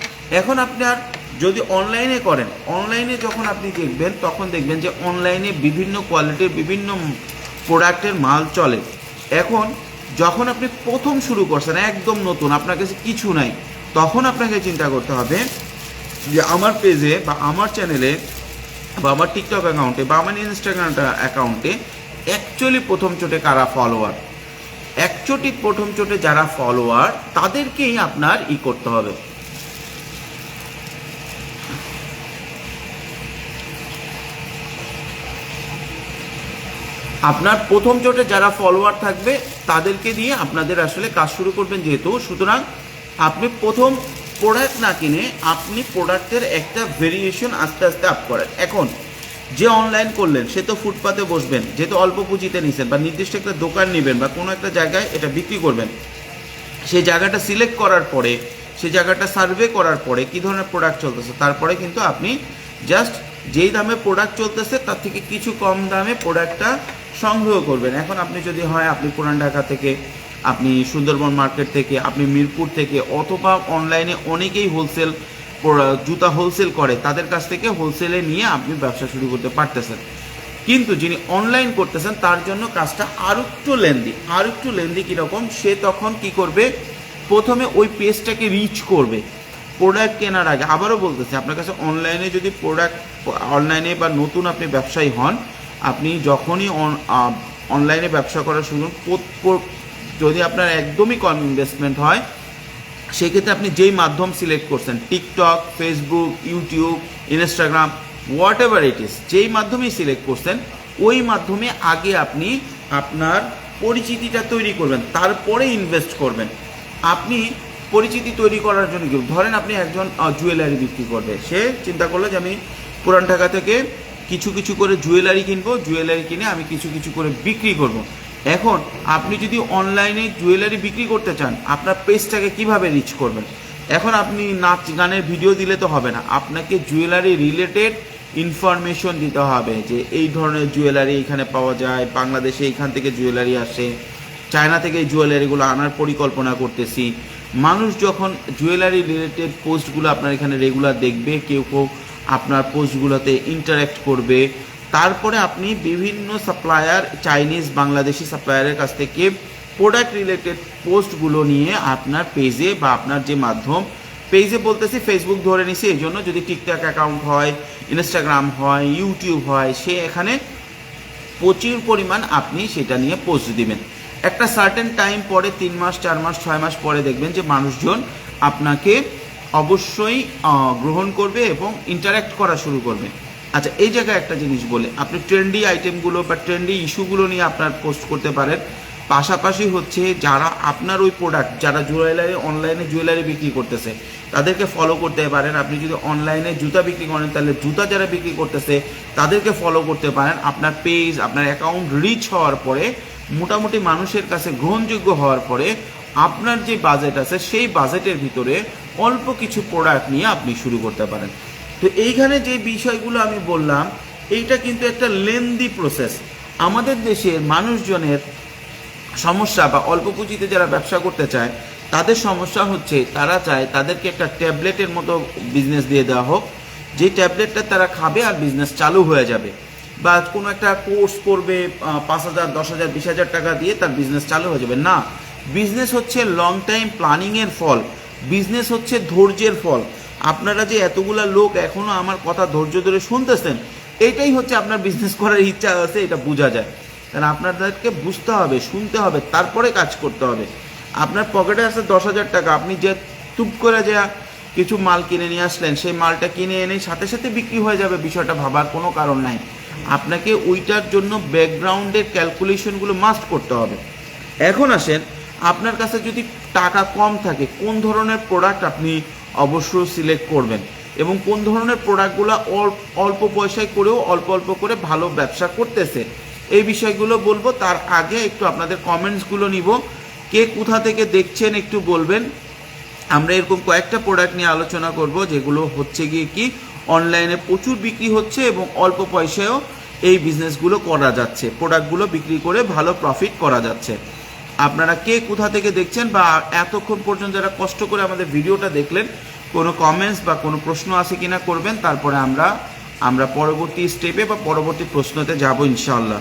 এখন আপনার যদি অনলাইনে করেন, অনলাইনে যখন আপনি দেখবেন তখন দেখবেন যে অনলাইনে বিভিন্ন কোয়ালিটির বিভিন্ন প্রোডাক্টের মাল চলে। এখন যখন আপনি প্রথম শুরু করছেন, একদম নতুন, আপনার কাছে কিছু নাই, তখন আপনাকে চিন্তা করতে হবে যে আমার পেজে বা আমার চ্যানেলে বা আমার টিকটক অ্যাকাউন্টে বা আমার ইনস্টাগ্রাম অ্যাকাউন্টে অ্যাকচুয়ালি প্রথম চোটে কারা ফলোয়ার, প্রথম চোটে যারা ফলোয়ার তাদেরকেই আপনার করতে হবে। আপনার প্রথম চোটে যারা ফলোয়ার থাকবে তাদেরকে দিয়ে আপনাদের আসলে কাজ শুরু করবেন যেহেতু। সুতরাং আপনি প্রথম প্রোডাক্ট না কিনে আপনি প্রোডাক্টের একটা ভেরিয়েশন আস্তে আস্তে আপ করেন। এখন যে অনলাইন করলেন সে তো ফুটপাতে বসবেন, যেহেতু অল্প পুঁজিতে নিছেন বা নির্দিষ্ট একটা দোকান নেবেন বা কোনো একটা জায়গায় এটা বিক্রি করবেন, সেই জায়গাটা সিলেক্ট করার পরে, সেই জায়গাটা সার্ভে করার পরে কী ধরনের প্রোডাক্ট চলতেছে, তারপরে কিন্তু আপনি জাস্ট যেই দামে প্রোডাক্ট চলতেছে তার থেকে কিছু কম দামে প্রোডাক্টটা সংগ্রহ করবেন। এখন আপনি যদি হয় আপনি পুরান ঢাকা থেকে, আপনি সুন্দরবন মার্কেট থেকে, আপনি মিরপুর থেকে, অথবা অনলাইনে অনেকেই হোলসেল জুতা হোলসেল করে, তাদের কাছ থেকে হোলসেলে নিয়ে আপনি ব্যবসা শুরু করতে পারতেছেন। কিন্তু যিনি অনলাইন করতেছেন তার জন্য কাজটা আরও একটু লেন্দি। কীরকম? সে তখন কি করবে, প্রথমে ওই পেজটাকে রিচ করবে প্রোডাক্ট কেনার আগে। আবারও বলতেছি, আপনার কাছে অনলাইনে যদি অনলাইনে বা নতুন আপনি ব্যবসায়ী হন, আপনি যখনই অনলাইনে ব্যবসা করা শুরু, যদি আপনার একদমই কম ইনভেস্টমেন্ট হয় সেক্ষেত্রে আপনি যেই মাধ্যম সিলেক্ট করছেন, TikTok, Facebook, YouTube, Instagram, what ever it is, যেই মাধ্যমেই সিলেক্ট করছেন ওই মাধ্যমে আগে আপনি আপনার পরিচিতিটা তৈরি করবেন, তারপরে ইনভেস্ট করবেন। আপনি পরিচিতি তৈরি করার জন্য কি, ধরেন আপনি একজন জুয়েলারি বিক্রি করবে, সে চিন্তা করলো যে আমি পুরান ঢাকা থেকে কিছু কিছু করে জুয়েলারি কিনবো, জুয়েলারি কিনে আমি কিছু কিছু করে বিক্রি করব। এখন আপনি যদি অনলাইনে জুয়েলারি বিক্রি করতে চান, আপনার পেজটাকে কিভাবে রিচ করবেন? এখন আপনি নাচ গানের ভিডিও দিলে তো হবে না, আপনাকে জুয়েলারি রিলেটেড ইনফরমেশন দিতে হবে যে এই ধরনের জুয়েলারি এখানে পাওয়া যায়, বাংলাদেশে এইখান থেকে জুয়েলারি আসে, চায়না থেকে এই জুয়েলারিগুলো আনার পরিকল্পনা করতেছি। মানুষ যখন জুয়েলারি রিলেটেড পোস্টগুলো আপনার এখানে রেগুলার দেখবে, কেউ আপনার পোস্টগুলোতে ইন্টারঅ্যাক্ট করবে, তারপরে আপনি বিভিন্ন সাপ্লায়ার, চাইনিজ, বাংলাদেশি সাপ্লায়ারের কাছ থেকে প্রোডাক্ট রিলেটেড পোস্টগুলো নিয়ে আপনার পেজে বা আপনার যে মাধ্যম, পেজে বলতেছি ফেসবুক ধরে নিছি এই জন্য, যদি টিকটক অ্যাকাউন্ট হয়, ইনস্টাগ্রাম হয়, ইউটিউব হয়, সে এখানে প্রচুর পরিমাণ আপনি সেটা নিয়ে পোস্ট দিবেন। একটা সার্টেন টাইম পরে 3 মাস 4 মাস 6 মাস পরে দেখবেন যে মানুষজন আপনাকে অবশ্যই গ্রহণ করবে এবং ইন্টারাক্ট করা শুরু করবে। আচ্ছা, এই জায়গায় একটা জিনিস বলে, আপনি ট্রেন্ডি আইটেমগুলো বা ট্রেন্ডি ইস্যুগুলো নিয়ে আপনার পোস্ট করতে পারেন। পাশাপাশি হচ্ছে যারা আপনার ওই প্রোডাক্ট, যারা জুয়েলারি অনলাইনে জুয়েলারি বিক্রি করতেছে তাদেরকে ফলো করতে পারেন। আপনি যদি অনলাইনে জুতা বিক্রি করেন তাহলে জুতা যারা বিক্রি করতেছে তাদেরকে ফলো করতে পারেন। আপনার পেজ, আপনার অ্যাকাউন্ট রিচ হওয়ার পরে, মোটামুটি মানুষের কাছে গ্রহণযোগ্য হওয়ার পরে আপনার যে বাজেট আছে সেই বাজেটের ভিতরে অল্প কিছু প্রোডাক্ট নিয়ে আপনি শুরু করতে পারেন। তো এইখানে যে বিষয়গুলো আমি বললাম, এইটা কিন্তু একটা লেন্দি প্রসেস। আমাদের দেশের মানুষজনের সমস্যা বা অল্প পুঁজিতে যারা ব্যবসা করতে চায় তাদের সমস্যা হচ্ছে, তারা চায় তাদেরকে একটা ট্যাবলেটের মতো বিজনেস দিয়ে দেওয়া হোক, যে ট্যাবলেটটা তারা খাবে আর বিজনেস চালু হয়ে যাবে, বা কোনো একটা কোর্স করবে 5,000 10,000 20,000 টাকা দিয়ে তার বিজনেস চালু হয়ে যাবে। না, বিজনেস হচ্ছে লং টাইম প্ল্যানিংয়ের ফল, বিজনেস হচ্ছে ধৈর্যের ফল। আপনারা যে এতগুলা লোক এখনও আমার কথা ধৈর্য ধরে শুনতেছেন, এইটাই হচ্ছে আপনার বিজনেস করার ইচ্ছা আছে, এটা বোঝা যায়। কারণ আপনাদেরকে বুঝতে হবে, শুনতে হবে, তারপরে কাজ করতে হবে। আপনার পকেটে আছে 10,000 টাকা, আপনি যে টুপ করে যা কিছু মাল কিনে নিয়ে আসলেন, সেই মালটা কিনে এনে সাথে সাথে বিক্রি হয়ে যাবে, বিষয়টা ভাবার কোনো কারণ নাই। আপনাকে ওইটার জন্য ব্যাকগ্রাউন্ডের ক্যালকুলেশনগুলো মাস্ট করতে হবে। এখন আসেন, আপনার কাছে যদি টাকা কম থাকে কোন ধরনের প্রোডাক্ট আপনি অবশ্যই সিলেক্ট করবেন, এবং কোন ধরনের প্রোডাক্টগুলো অল্প পয়সায় করেও অল্প অল্প করে ভালো ব্যবসা করতেছে, এই বিষয়গুলো বলবো। তার আগে একটু আপনাদের কমেন্টসগুলো নিব, কে কোথা থেকে দেখছেন একটু বলবেন। আমরা এরকম কয়েকটা প্রোডাক্ট নিয়ে আলোচনা করব যেগুলো হচ্ছে গিয়ে কি অনলাইনে প্রচুর বিক্রি হচ্ছে এবং অল্প পয়সায়ও এই বিজনেসগুলো করা যাচ্ছে, প্রোডাক্টগুলো বিক্রি করে ভালো প্রফিট করা যাচ্ছে। আপনারা কে কোথা থেকে দেখছেন বা এতক্ষণ পর্যন্ত যারা কষ্ট করে আমাদের ভিডিওটা দেখলেন, কোনো কমেন্টস বা কোনো প্রশ্ন আছে কিনা করবেন, তারপরে আমরা পরবর্তী স্টেপে বা পরবর্তী প্রশ্নতে যাব ইনশাআল্লাহ।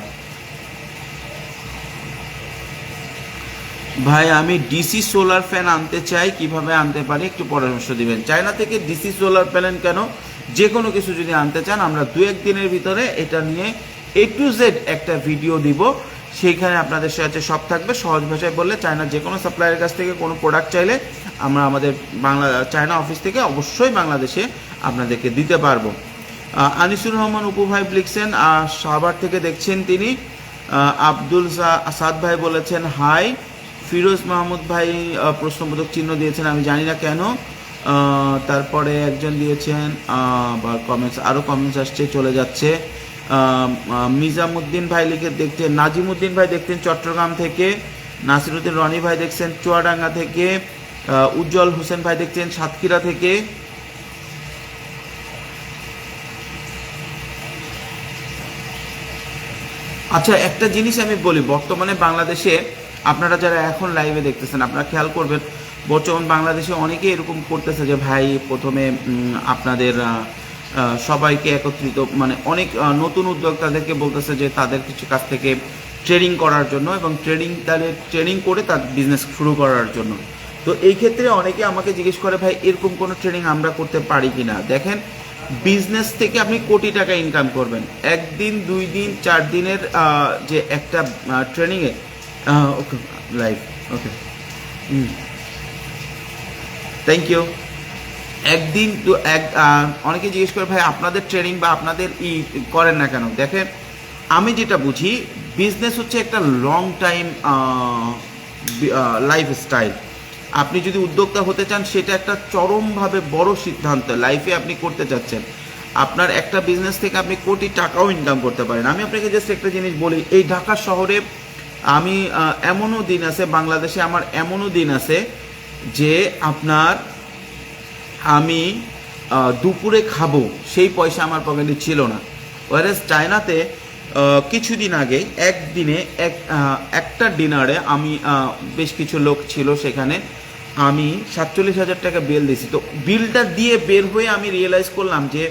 ভাই, আমি ডিসি সোলার ফ্যান আনতে চাই, কিভাবে আনতে পারি একটু পরামর্শ দিবেন। চায়না থেকে ডিসি সোলার প্যানেল কেন, যে কোনো কিছু যদি আনতে চান আমরা 2-1 দিনের ভিতরে এটা নিয়ে A to Z একটা ভিডিও দিব, সেইখানে আপনাদের সাথে সব থাকবে। সহজ ভাষায় বললে, চায়নার যে কোনো সাপ্লায়ারের কাছ থেকে কোনো প্রোডাক্ট চাইলে আমরা আমাদের চায়না অফিস থেকে অবশ্যই বাংলাদেশে আপনাদেরকে দিতে পারবো। আনিসুর রহমান উপু ভাই লিখছেন, সাভার থেকে দেখছেন তিনি। আব্দুল আসাদ ভাই বলেছেন হাই। ফিরোজ মাহমুদ ভাই প্রশ্নবোধক চিহ্ন দিয়েছেন, আমি জানি না কেন। তারপরে একজন দিয়েছেন বা কমেন্টস, আরও কমেন্টস আসছে, চলে যাচ্ছে। মিজামুদ্দিন ভাই লিখে দেখছেন, নাজিমুদ্দিন ভাই দেখছেন চট্টগ্রাম থেকে, নাসিরুদ্দিন রনি ভাই দেখছেন চুয়াডাঙ্গা থেকে, উজ্জ্বল হোসেন ভাই দেখছেন সাতক্ষীরা থেকে। আচ্ছা, একটা জিনিস আমি বলি, বর্তমানে বাংলাদেশে আপনারা যারা এখন লাইভে দেখতেছেন আপনারা খেয়াল করবেন, বর্তমান বাংলাদেশে অনেকেই এরকম করতেছে যে ভাই প্রথমে আপনাদের সবাইকে একত্রিত, মানে অনেক নতুন উদ্যোক্তাদেরকে বলতেছে যে তাদের কিছু কাছ থেকে ট্রেনিং করার জন্য, এবং ট্রেনিং করে তার বিজনেস শুরু করার জন্য। তো এই ক্ষেত্রে অনেকে আমাকে জিজ্ঞেস করে, ভাই এরকম কোনো ট্রেনিং আমরা করতে পারি কি না। দেখেন, বিজনেস থেকে আপনি কোটি টাকা ইনকাম করবেন, 1 দিন 2 দিন 4 দিনের যে একটা ট্রেনিংয়ে, okay live, okay thank you. একদিন অনেকে জিজ্ঞেস করে, ভাই আপনাদের ট্রেনিং বা আপনাদের করেন না কেন। দেখেন, আমি যেটা বুঝি, বিজনেস হচ্ছে একটা লং টাইম লাইফস্টাইল। আপনি যদি উদ্যোক্তা হতে চান, সেটা একটা চরমভাবে বড় সিদ্ধান্ত লাইফে আপনি করতে চাচ্ছেন। আপনার একটা বিজনেস থেকে আপনি কোটি টাকাও ইনকাম করতে পারেন। আমি আপনাকে জাস্ট একটা জিনিস বলি, এই ঢাকা শহরে আমি এমনও দিন আছে, বাংলাদেশে আমার এমনও দিন আছে যে আমি দুপুরে খাবো সেই পয়সা আমার পকেটে ছিল না। ওয়ারেস চায়নাতে কিছুদিন আগে একদিনে একটা ডিনারে আমি বেশ কিছু লোক ছিল সেখানে, আমি 47,000 টাকা বিল দিয়েছি। তো বিলটা দিয়ে বের হয়ে আমি রিয়েলাইজ করলাম যে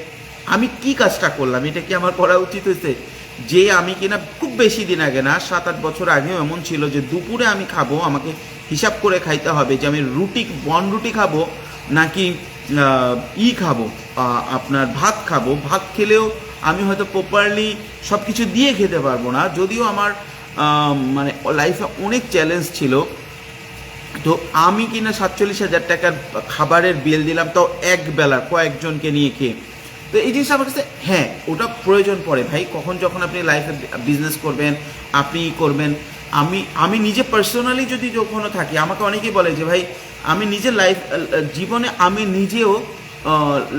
আমি কি কাজটা করলাম, এটা কি আমার করা উচিত হয়েছে। যে আমি কিনা খুব বেশি দিন আগে না, 7-8 বছর আগেও এমন ছিল যে দুপুরে আমি খাবো, আমাকে হিসাব করে খাইতে হবে যে আমি বন রুটি খাবো নাকি খাবো, আপনার ভাত খাবো। ভাত খেলেও আমি হয়তো প্রপারলি সব কিছু দিয়ে খেতে পারবো না, যদিও আমার মানে লাইফে অনেক চ্যালেঞ্জ ছিল। তো আমি কিনা 47,000 টাকার খাবারের বিল দিলাম, তাও এক বেলার কয়েকজনকে নিয়ে খেয়ে। তো এই জিনিসটা আমার কাছে, হ্যাঁ ওটা প্রয়োজন পড়ে ভাই, কখন যখন আপনি লাইফে বিজনেস করবেন, আপনি করবেন। আমি নিজে পার্সোনালি যদি যখনও থাকি, আমাকে অনেকেই বলে যে ভাই আমি নিজের জীবনে আমি নিজেও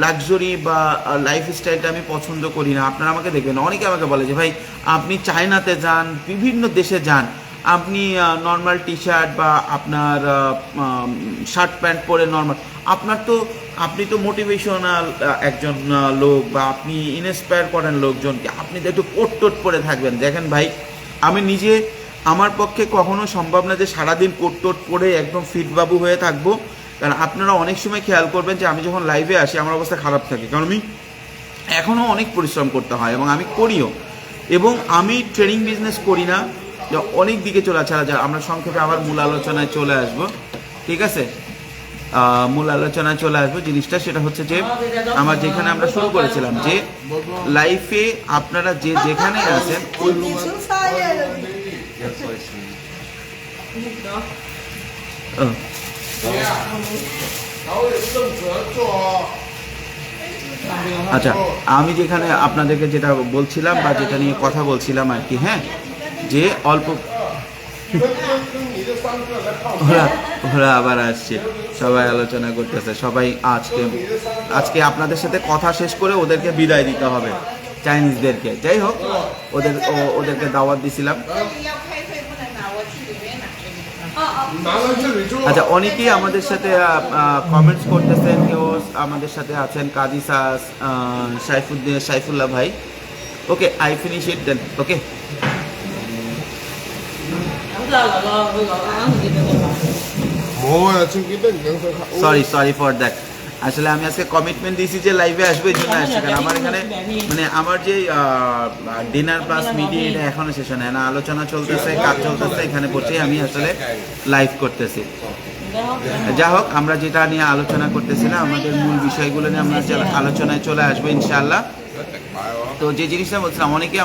লাক্সারি বা লাইফ স্টাইলটা আমি পছন্দ করি না। আপনারা আমাকে দেখবেন, অনেকে আমাকে বলে যে ভাই আপনি চায়নাতে যান, বিভিন্ন দেশে যান, আপনি নর্মাল টি শার্ট বা আপনার শার্ট প্যান্ট পরে নর্মাল, আপনি তো মোটিভেশনাল একজন লোক, বা আপনি ইন্সপায়ার করেন লোকজনকে, আপনি তো একটু কোট টোট পরে থাকবেন। দেখেন ভাই আমি নিজে, আমার পক্ষে কখনো সম্ভব না যে সারাদিন কোট টোট পরে একদম ফিট বাবু হয়ে থাকবো। কারণ আপনারা অনেক সময় খেয়াল করবেন যে আমি যখন লাইভে আসি আমার অবস্থা খারাপ থাকে, কারণ আমি এখনও অনেক পরিশ্রম করতে হয় এবং আমি করিও। এবং আমি ট্রেনিং বিজনেস করি না, অনেক দিকে চলে আছে। আমরা সংক্ষেপে আবার মূল আলোচনায় চলে আসব, ঠিক আছে? মূল আলোচনায় চলে আসবো জিনিসটা, সেটা হচ্ছে যে আমার যেখানে আমরা শুরু করেছিলাম যে লাইফে আপনারা যে যেখানে আছেন আচ্ছা, আমি যেখানে আপনাদেরকে যেটা বলছিলাম বা যেটা নিয়ে কথা বলছিলাম আর কি, হ্যাঁ, যে অল্প ওরা আবার আসছে, সবাই আলোচনা করতেছে, সবাই আজকে আপনাদের সাথে কথা শেষ করে ওদেরকে বিদায় দিতে হবে, চাইনিজদেরকে। যাই হোক, ওদেরকে দাওয়াত দিছিলাম। আচ্ছা, অনেকেই আমাদের সাথে কমেন্টস করতেছেন, কেউ আমাদের সাথে আছেন কাজী সাইফুল্লাহ ভাই। Okay, I finish it then. Okay, sorry for that. আসলে আমি আজকে কমিটমেন্ট দিয়েছি যে লাইভে আসবো, এই জন্য আসছি। কারণ আমার এখানে মানে আমার যে ডিনার প্লাস মিডিয়া এটা এখনো শেষ হয় না, আলোচনা চলতেছে, কাজ চলতেছে, এখানে বসেই আমি আসলে লাইভ করতেছি। যা হোক, আমরা যেটা নিয়ে আলোচনা করতেছিলাম, আমাদের মূল বিষয়গুলো নিয়ে আমরা আলোচনায় চলে আসবো ইনশাআল্লাহ। তো যে জিনিসটা বলছিলাম, অনেকেই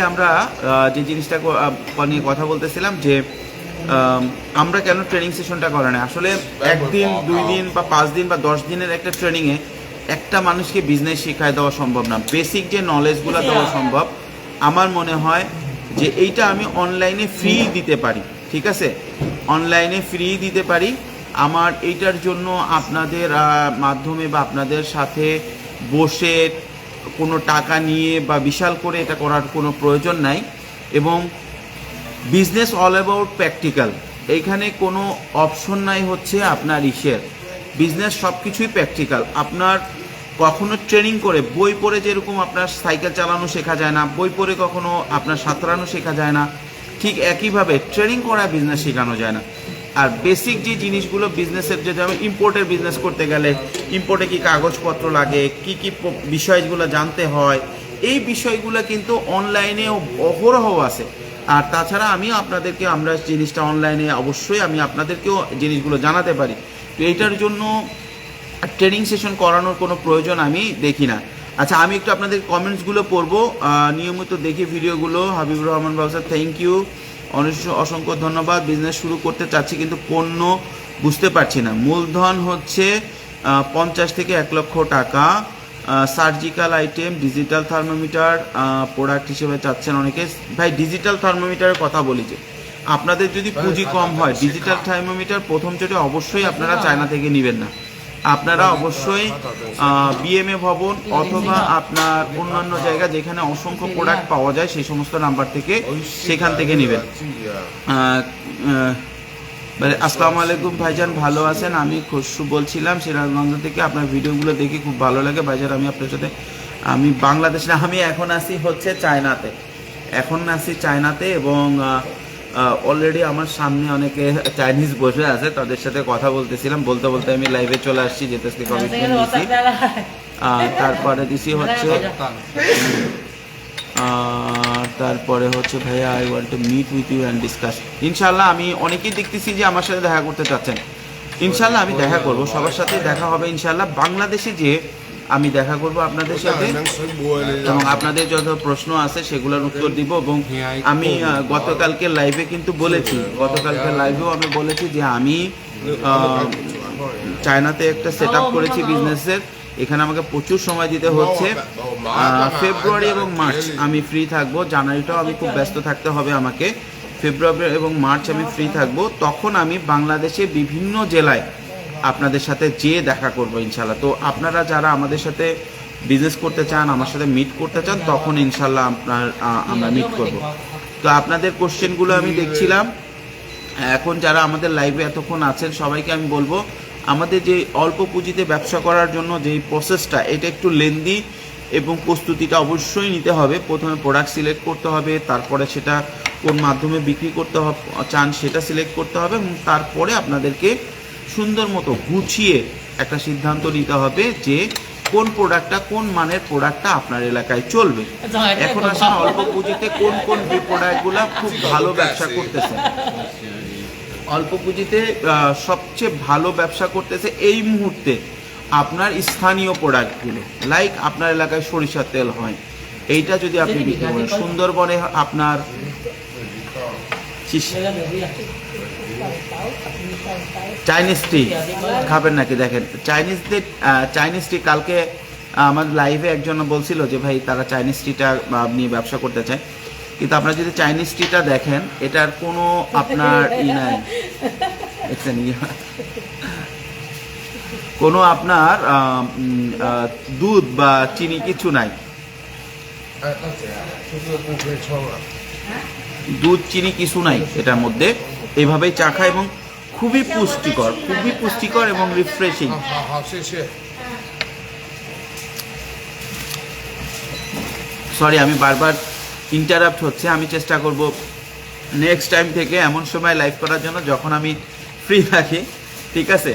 আমরা যে জিনিসটা নিয়ে কথা বলতেছিলাম যে আমরা কেন ট্রেনিং সেশনটা করা না। আসলে একদিন, 2 দিন বা 5 দিন বা 10 দিনের একটা ট্রেনিংয়ে একটা মানুষকে বিজনেস শেখায় দেওয়া সম্ভব না, বেসিক যে নলেজগুলো দেওয়া সম্ভব। আমার মনে হয় যে এইটা আমি অনলাইনে ফ্রি দিতে পারি, ঠিক আছে? অনলাইনে ফ্রি দিতে পারি। আমার এইটার জন্য আপনাদের মাধ্যমে বা আপনাদের সাথে বসে কোনো টাকা নিয়ে বা বিশাল করে এটা করার কোনো প্রয়োজন নাই। এবং বিজনেস অল অ্যাবাউট প্র্যাকটিক্যাল, এইখানে কোনো অপশন নাই হচ্ছে আপনার বিজনেস সব কিছুই প্র্যাকটিক্যাল। আপনার কখনো ট্রেনিং করে বই পড়ে যেরকম আপনার সাইকেল চালানো শেখা যায় না, বই পড়ে কখনো আপনার সাঁতরানো শেখা যায় না, ঠিক একইভাবে ট্রেনিং করা বিজনেস শেখানো যায় না। আর বেসিক যে জিনিসগুলো বিজনেসের, যে যেমন ইম্পোর্টের বিজনেস করতে গেলে ইম্পোর্টে কী কাগজপত্র লাগে, কি কি বিষয়গুলো জানতে হয়, এই বিষয়গুলো কিন্তু অনলাইনে অহরহ আছে। আর তাছাড়া আমরা জিনিসটা অনলাইনে অবশ্যই আমি আপনাদেরকেও জিনিসগুলো জানাতে পারি। তো এইটার জন্য ট্রেনিং সেশন করানোর কোনো প্রয়োজন আমি দেখি না। আচ্ছা, আমি একটু আপনাদের কমেন্টসগুলো পড়বো, নিয়মিত দেখি ভিডিওগুলো। হাবিবুর রহমান বাবু স্যার, থ্যাংক ইউ, অসংখ্য ধন্যবাদ। বিজনেস শুরু করতে চাচ্ছি কিন্তু পণ্য বুঝতে পারছি না। মূলধন হচ্ছে 50 থেকে 1 লক্ষ টাকা। Surgical item, digital thermometer product হিসেবে চাচ্ছেন অনেকে। ভাই, ডিজিটাল থার্মোমিটারের কথা বলি যে আপনাদের যদি পুঁজি কম হয়, ডিজিটাল থার্মোমিটার প্রথম চোটে অবশ্যই আপনারা চায়না থেকে নেবেন না। আপনারা অবশ্যই বিএমএ ভবন অথবা আপনার অন্যান্য জায়গা যেখানে অসংখ্য প্রোডাক্ট পাওয়া যায় সেই সমস্ত নাম্বার থেকে, সেখান থেকে নেবেন। আসসালামু আলাইকুম ভাইজান, ভালো আছেন? আমি খসরু বলছিলাম সিরাজগঞ্জ থেকে। আপনার ভিডিওগুলো দেখে খুব ভালো লাগে ভাইজান। আমি আপনার সাথে, আমি বাংলাদেশে, আমি এখন আছি হচ্ছে চায়নাতে, এবং অলরেডি আমার সামনে অনেকে চাইনিজ বসে আছে, তাদের সাথে কথা বলতেছিলাম। বলতে বলতে আমি লাইভে চলে আসছি, যেতে কমিটমেন্ট দিছি। তারপরে দিছি হচ্ছে ভাইয়া, I want to meet with you and discuss. ইনশাল্লাহ আমি অনেকেই দেখতেছি যে আমার সাথে দেখা করতে চাচ্ছেন। ইনশাল্লাহ আমি দেখা করব, সবার সাথে দেখা হবে ইনশাল্লাহ। বাংলাদেশে যে আমি দেখা করব আপনাদের সাথে 能水波的 এবং আপনাদের যত প্রশ্ন আছে সেগুলোর উত্তর দিব। এবং আমি গতকালকে লাইভে কিন্তু বলেছি, গতকালকে লাইভেও আমি বলেছি যে আমি চায়নাতে একটা সেট আপ করেছি বিজনেসের, এখানে আমাকে প্রচুর সময় দিতে হচ্ছে। ফেব্রুয়ারি এবং মার্চ আমি ফ্রি থাকবো, জানুয়ারিটাও আমি খুব ব্যস্ত থাকতে হবে আমাকে, ফেব্রুয়ারি এবং মার্চ আমি ফ্রি থাকবো। তখন আমি বাংলাদেশে বিভিন্ন জেলায় আপনাদের সাথে যেয়ে দেখা করব ইনশাল্লাহ। তো আপনারা যারা আমাদের সাথে বিজনেস করতে চান, আমার সাথে মিট করতে চান, তখন ইনশাল্লাহ আমরা মিট করব। তো আপনাদের কোশ্চেনগুলো আমি দেখছিলাম। এখন যারা আমাদের লাইভে এতক্ষণ আছেন সবাইকে আমি বলবো, আমাদের যে অল্প পুঁজিতে ব্যবসা করার জন্য যেই প্রসেসটা, এটা একটু লেন্দি এবং প্রস্তুতিটা অবশ্যই নিতে হবে। প্রথমে প্রোডাক্ট সিলেক্ট করতে হবে, তারপরে সেটা কোন মাধ্যমে বিক্রি করতে চান সেটা সিলেক্ট করতে হবে, এবং তারপরে আপনাদেরকে সুন্দর মতো গুছিয়ে একটা সিদ্ধান্ত নিতে হবে যে কোন প্রোডাক্টটা, কোন মানের প্রোডাক্টটা আপনার এলাকায় চলবে। এখন আসেন অল্প পুঁজিতে কোন কোন প্রোডাক্টগুলো খুব ভালো ব্যবসা করতেছে। অল্প পুঁজিতে সবচেয়ে ভালো ব্যবসা করতেছে এই মুহূর্তে আপনার স্থানীয় প্রোডাক্টগুলো, লাইক আপনার এলাকায় সরিষার তেল হয়, এইটা যদি আপনি বিক্রি করেন। সুন্দরবনে আপনার চাইনিজ টি খাবেন নাকি? দেখেন চাইনিজ টি কালকে আমার লাইভে একজন বলছিল যে ভাই তারা চাইনিজ টিটা নিয়ে ব্যবসা করতে চায়, কিন্তু আপনারা যদি চাইনিজ টিটা দেখেন এটার কোনো আপনার নাই, কোনো আপনার দুধ বা চিনি কিছু নাই, 哎，大姐，就是不可以冲了。 দুধ চিনি কিছু নাই এটার মধ্যে। এভাবেই চা খায় এবং খুবই পুষ্টিকর এবং রিফ্রেশিং।好好好，谢谢。 সরি আমি বারবার ইন্টারাপ্ট হচ্ছে, আমি চেষ্টা করব নেক্সট টাইম থেকে এমন সময় লাইভ করার জন্য যখন আমি ফ্রি থাকি, ঠিক আছে?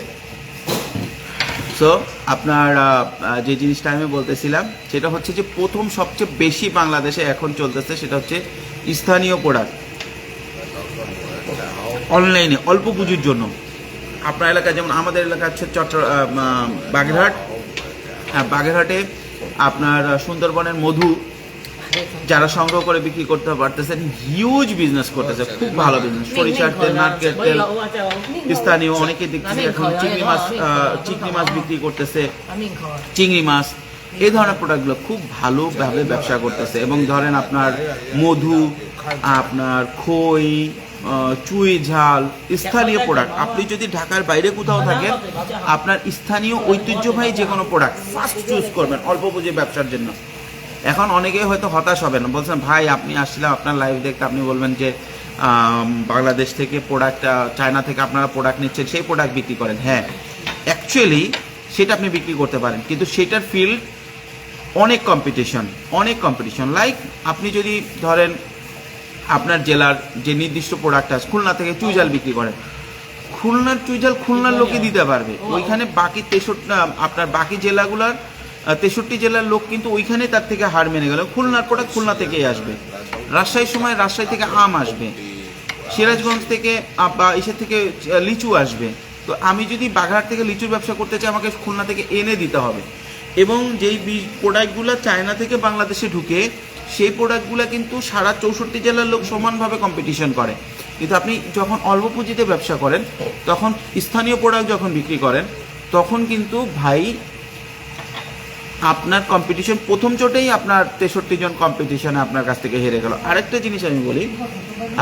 সো আপনার যে জিনিসটা আমি বলতেছিলাম সেটা হচ্ছে যে প্রথম সবচেয়ে বেশি বাংলাদেশে এখন চলতেছে সেটা হচ্ছে স্থানীয় প্রোডাক্ট অনলাইনে অল্প পুঁজির জন্য। আপনার এলাকায় যেমন আমাদের এলাকা হচ্ছে বাগেরহাট, বাগেরহাটে আপনার সুন্দরবনের মধু যারা সংগ্রহ করে বিক্রি করতে পারতেছেন, হিউজ বিজনেস করতেছে, খুব ভালো বিজনেস। সরিষার তেল, নারকেল তেল, স্থানীয় অনেকে দেখতেছে এখন চিংড়ি মাছ বিক্রি করতেছে, চিংড়ি মাছ, এই ধরনের প্রোডাক্টগুলো খুব ভালোভাবে ব্যবসা করতেছে। এবং ধরেন আপনার মধু, আপনার খই, চুই ঝাল, স্থানীয় প্রোডাক্ট। আপনি যদি ঢাকার বাইরে কোথাও থাকেন, আপনার স্থানীয় ঐতিহ্যবাহী যে কোনো প্রোডাক্ট ফার্স্ট চুজ করবেন অল্প পুঁজি ব্যবসার জন্য। এখন অনেকেই হয়তো হতাশ হবেন, বলছেন ভাই আপনি আসছিলাম আপনার লাইভ দেখতে, আপনি বলবেন যে বাংলাদেশ থেকে প্রোডাক্ট, চায়না থেকে আপনারা প্রোডাক্ট নিচ্ছেন, সেই প্রোডাক্ট বিক্রি করেন। হ্যাঁ, অ্যাকচুয়ালি সেটা আপনি বিক্রি করতে পারেন, কিন্তু সেটার ফিল্ড অনেক কম্পিটিশন। লাইক আপনি যদি ধরেন আপনার জেলার যে নির্দিষ্ট প্রোডাক্ট আছে, খুলনা থেকে চুইঝাল বিক্রি করেন, খুলনার চুইঝাল খুলনার লোকে দিতে পারবে, ওইখানে বাকি আপনার বাকি জেলাগুলোর 63 জেলার লোক কিন্তু ওইখানে তার থেকে হার মেনে গেল, খুলনার প্রোডাক্ট খুলনা থেকেই আসবে। রাজশাহীর সময় রাজশাহী থেকে আম আসবে, সিরাজগঞ্জ থেকে বা এসে থেকে লিচু আসবে। তো আমি যদি বাগেরহাট থেকে লিচুর ব্যবসা করতে চাই, আমাকে খুলনা থেকে এনে দিতে হবে। এবং যেই প্রোডাক্টগুলো চায়না থেকে বাংলাদেশে ঢুকে, সেই প্রোডাক্টগুলো কিন্তু সারা 64 জেলার লোক সমানভাবে কম্পিটিশন করে। কিন্তু আপনি যখন অল্প পুঁজিতে ব্যবসা করেন, তখন স্থানীয় প্রোডাক্ট যখন বিক্রি করেন, তখন কিন্তু ভাই আপনার কম্পিটিশন প্রথম চোটেই আপনার 63 জন কম্পিটিশনে আপনার কাছ থেকে হেরে গেল। আরেকটা জিনিস আমি বলি,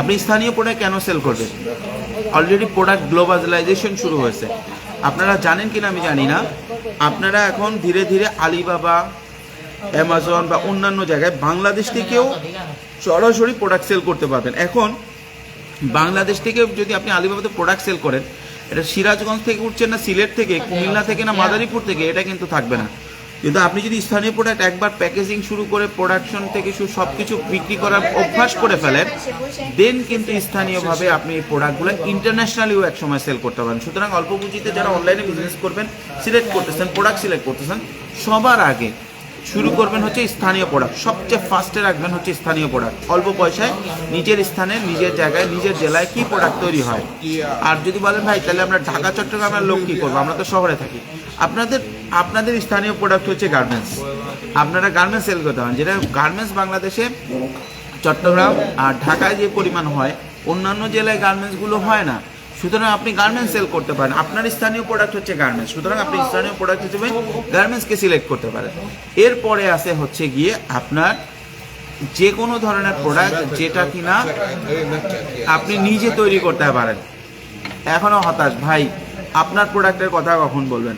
আপনি স্থানীয় প্রোডাক্ট কেন সেল করবেন? অলরেডি প্রোডাক্ট গ্লোবালাইজেশন শুরু হয়েছে, আপনারা জানেন কিনা আমি জানি না। আপনারা এখন ধীরে ধীরে আলিবাবা, অ্যামাজন বা অন্যান্য জায়গায় বাংলাদেশ থেকেও সরাসরি প্রোডাক্ট সেল করতে পারবেন। এখন বাংলাদেশ থেকে যদি আপনি আলিবাবাতে প্রোডাক্ট সেল করেন, এটা সিরাজগঞ্জ থেকে উঠছে না সিলেট থেকে, কুমিল্লা থেকে না মাদারীপুর থেকে, এটা কিন্তু থাকবে না। কিন্তু আপনি যদি স্থানীয় প্রোডাক্ট একবার প্যাকেজিং শুরু করে প্রোডাকশন থেকে সব কিছু বিক্রি করার অভ্যাস করে ফেলেন, দেন কিন্তু স্থানীয়ভাবে আপনি এই প্রোডাক্টগুলো ইন্টারন্যাশনালিও এক সময় সেল করতে পারেন। সুতরাং অল্প পুঁজিতে যারা অনলাইনে বিজনেস করবেন, সিলেক্ট করতেছেন, প্রোডাক্ট সিলেক্ট করতেছেন, সবার আগে শুরু করবেন হচ্ছে স্থানীয় প্রোডাক্ট, সবচেয়ে ফার্স্টে রাখবেন হচ্ছে স্থানীয় প্রোডাক্ট। অল্প পয়সায় নিজের স্থানে, নিজের জায়গায়, নিজের জেলায় কি প্রোডাক্ট তৈরি হয়। আর যদি বলেন ভাই তাহলে আমরা ঢাকা চট্টগ্রামের লোক কী করবো, আমরা তো শহরে থাকি, আপনাদের স্থানীয় প্রোডাক্ট হচ্ছে গার্মেন্টস। আপনারা গার্মেন্টস সেল করতে পারেন, যেটা গার্মেন্টস বাংলাদেশে চট্টগ্রাম আর ঢাকায় যে পরিমাণ হয় অন্যান্য জেলায় গার্মেন্টসগুলো হয় না। সুতরাং আপনি গার্মেন্টস সেল করতে পারেন, আপনার স্থানীয় প্রোডাক্ট হচ্ছে গার্মেন্টস, সুতরাং আপনি স্থানীয় প্রোডাক্ট হিসেবে গার্মেন্টসকে সিলেক্ট করতে পারেন। এরপরে আসে হচ্ছে গিয়ে আপনার যে কোনো ধরনের প্রোডাক্ট যেটা কিনা আপনি নিজে তৈরি করতে পারেন। এখনও হতাশ ভাই আপনার প্রোডাক্টের কথা কখন বলবেন,